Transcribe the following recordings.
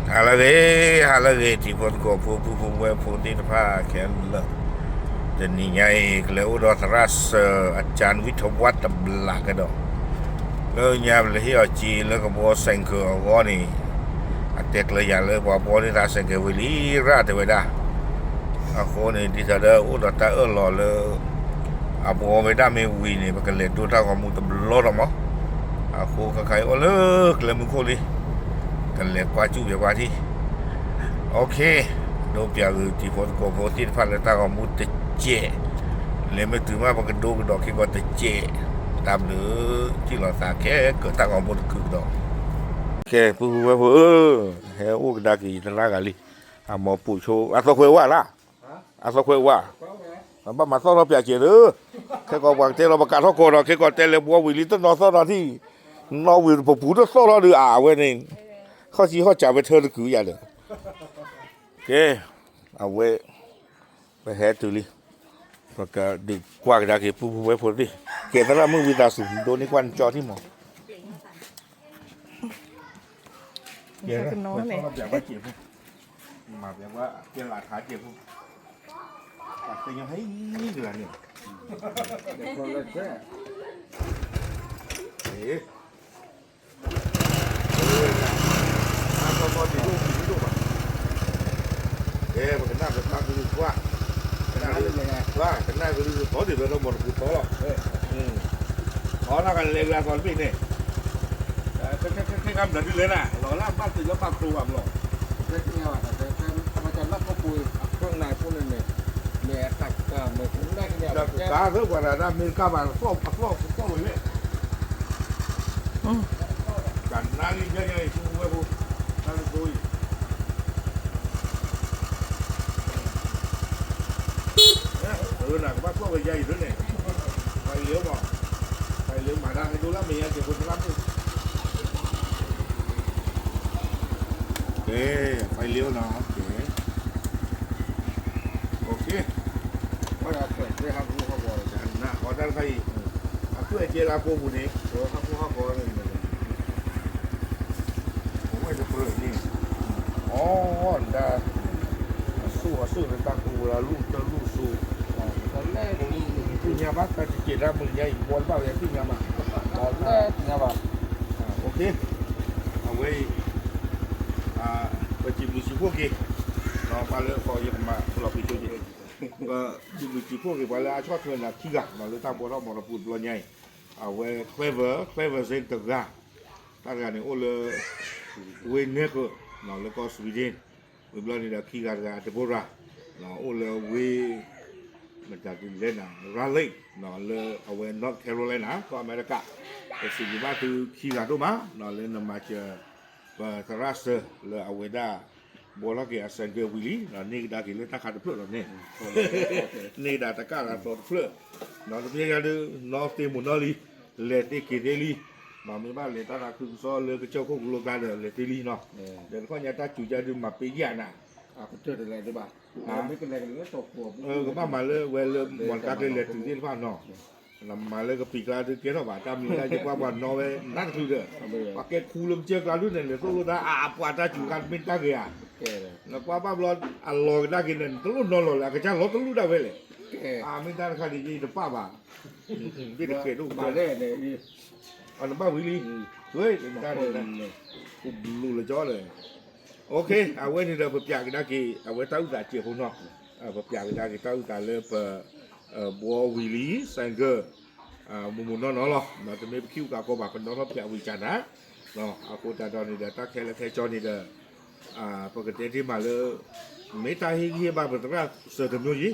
Halage ti pon ko pu we pu ti pa ken la de ni nyai kle u do ras achan witawat bla ka do le nyam le hi chi le ko bo sen ko go ni atek le ya le bo ni ra sen ke wi li ra te we da a ko ni di ta da u do ta lo le a bo we da me wi ni ba ka le do ta ko mu ta lo do mo a ko ka kai o le kle mu ko li ka le kwa chu ye kwa ti ok do pia ti pon ko bo ti pa le ta ko mu te che le me tu ma ba ka do ki ko te che tam le ti lo sa ke ko ta ko bo ku do ke pu pu he u da ki ta la ga li a mo pu cho a so kwe wa la a so kwe wa ba ma so lo pia che de ke ko ba te lo ba ka so ko do ke ko te le bo wi li to no so do ti no wi pu pu to so lo de a we niเขาสิเขาจับไปเธอคืออย่างเด้อโอเคเอาไว้ไปแฮตุลิปากกาดึกกว่าจากที่ผู้ไว้พอดีเกตระมึงวิตาสูงโดนในควันจอที่หมอเดี๋ยวนะมันชอบแบบว่าเจ็บมาแบบว่าเปลี่ยนหลาขาเจ็บตัดไปยังให้นี่เดือนเนี่ยเดี๋ยวคนละแค่เอ๊ะมันก็น่าจะตั้งคือว่าน่าจะว่ากันน่าจะคือขอติดเราหมดคือขอหรอกขอแล้วกันเรียกก่อนพี่เนี่ยแค่คำเดียวที่เลยนะเราล่าบ้านติดแล้วปากตัวแบบหรอกแค่เนี่ยว่าแต่มาจากรับก็ปุยเครื่องในพวกนั้นเนี่ยแม่ตักก็เหมือนผมได้เนี่ยตาเท่ากันนะมีข้าวมันฟอกเลยกันนั่งเยอะๆคุณเว้ยบุนั่งดูหนักมากพวกใหญ่ด้วยเนี่ยไปเลี้ยวบอกไปเลี้ยวมาได้ให้ดูแล้วมีอะไรคนรับด้วยโอเคไปเลี้ยวเนาะโอเคว่าเราเปิดได้ครับผู้ข้าวบอลกันนะขอด้านใครเพื่อเจราโกบุนี้ตัวครับผู้ข้าวบอลเลยผมไม่จะเปิดนี่อ๋อได้สู้ในตาคูแล้วลูกเจอลูกสู้ตอนแรกที่ยาบักแต่เจรามึงใหญ่บอลเปล่าอย่างที่ยามาตอนแรกเนี่ยว่าโอเคเอาไว้ไปจิบมือชิพวกกี้เราไปเลยพอยังมาเราไปช่วยก็จิบมือชิพวกกี้ไปแล้วชอบเธอหนักขี้กะเราเลยทำบอลเราบอลพูดบอลใหญ่เอาไว้cleverเซนต์กะถ้าการเนี่ยโอ้เลยเว้นเนื้อก็เราเลยก็สวีเดนเวลานี่เราขี้กะกันเทปโราเราโอ้เลยเว้มันจากดินเลน่ะรัลลี่เราเลยเอาไว้นอร์ทแคโรไลนาก็อเมริกาแต่สิ่งที่ว่าคือขี้กะตัวมาเราเลยนำมาเจอterasa le aweda bola ke asan ke wili na ni da ke le ta kha de plo ne ni da ta ka la to plo na de ya de no te mo no li le te ke de li ma me ba le ta ka ku so le ke chou ko lo ga de le te li no de ko nya ta chu ja de ma pe ya naก็เจออะไรได้บ้างไม่เป็นไรกันเลยตกหัวก็มามาle we le mon ka le tu din fa no là mà lấy cái pịt ra thì kiến nó bảo ta mình ra qua bọn nó về nát thứ được và cái khu lâm chơi ra lúc này là tôi đã qua ta chủ căn bên ta kìa là qua bao lâu lòi ra cái này tôi nó lòi là cái trang lót tôi lúc đâu về này bên ta khai gì được ba bà biết được kể đâu bà đây này đi nó bao quý đi với ta này cũng lù là chó rồi ok quên thì là bậc già cái đó kì quên tao giả chiều hôm nọ bậc già cái đó kì tao giả lênบัววิลีแซงเกอร์มุมน้องๆหรอมาจะไม่คิวกับก็แบบเป็นน้องเขาเปียวิจารณ์นะเนาะอากูแต่ตอนนี้เดี๋ยวตาแค่ละแค่จอนี่เดี๋ยวปกติที่มาเลยไม่ตายเฮียบ้านเป็นตั้งแต่เสือถึงโยยี่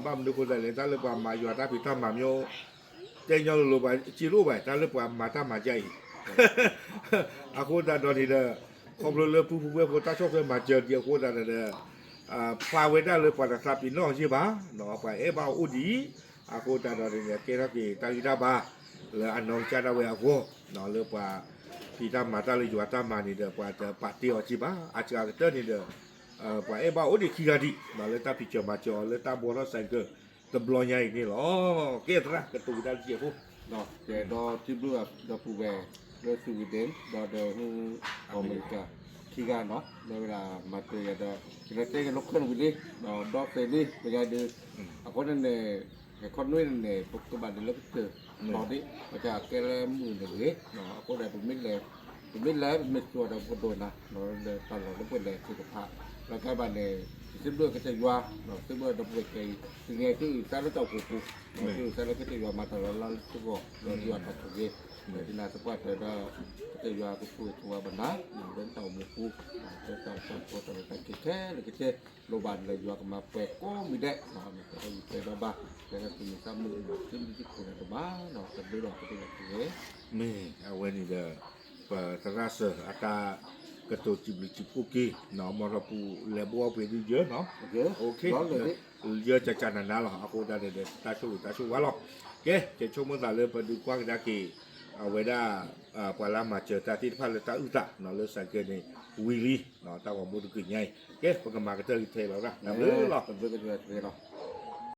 บ้านมันดูคนแต่เลยตาเลยกว่ามาอยู่ตาพิธามาโยเจ้าโยลูบไปจีรูไปตาเลยกว่ามาตามาใจอากูแต่ตอนนี้เดี๋ยวคอมเลยผู้เพื่อนตาชอบเลยมาเจอเดียวกูแต่เดี๋ยวพาเวด้เลยปาราปีน้องใช่ปะน้องไปบ้าอุดีอากูตาดอนี่เกล้ากีตาลีดาบาเลยอันน้องชาดาเวอากูน้องเลยปาพี่ตามาตาเลยอยู่ตามานี่เด้อปาจะปาเตียวใช่ปะอาจจะเตอร์นี่เด้อปาบ้าอุดีขี้กาดีน้องเลยตาพิจมาจอเลยตาบัวเราใส่เกอตะบลอยใหญ่นี่หรอเกล้าระตูดาเจียผู้เนาะแต่ดอที่บลูดอปูแวร์ดอสวีเดนดอเดออเมริกา khi ga nó đây là mà từ giờ kita tengok lokal begini dog tadi berada aku ni cái con nuôi này các bạn đi lớp từ nó đi và cả cái mười này aku dah biết là mình chùa đâu có đồ nào nó toàn là nó quên là sự thật là các bạn này xếp đôi cái chạy qua nó xếp đôi đập về cái nghe cứ sao nó tàu cụ cứ sao nó cái chạy qua mà tàu là cái gò nó đi vào tập cái thì là tập quạt là chạy qua cái phụ chùa bản đá đến tàu một phụ cái tàu cái thế là cái chế lô bàn là qua mà quẹt có bị đẻ nó cái đó ba cái là từ sao mình cái phụ này ba nó tập đôi đó cái là thế mình awen ni dah terasa ata ketua cipuki no marapu lebo apa dia no okey dia cacanan dah lah aku dah ada tasu walau okey kita cuma dah le pada kuang dah ki aweda pala macam tadi pala tak utak no le sakit ni wili no tahu mau tu kenyai okey pengemar kita lah dah le lah cái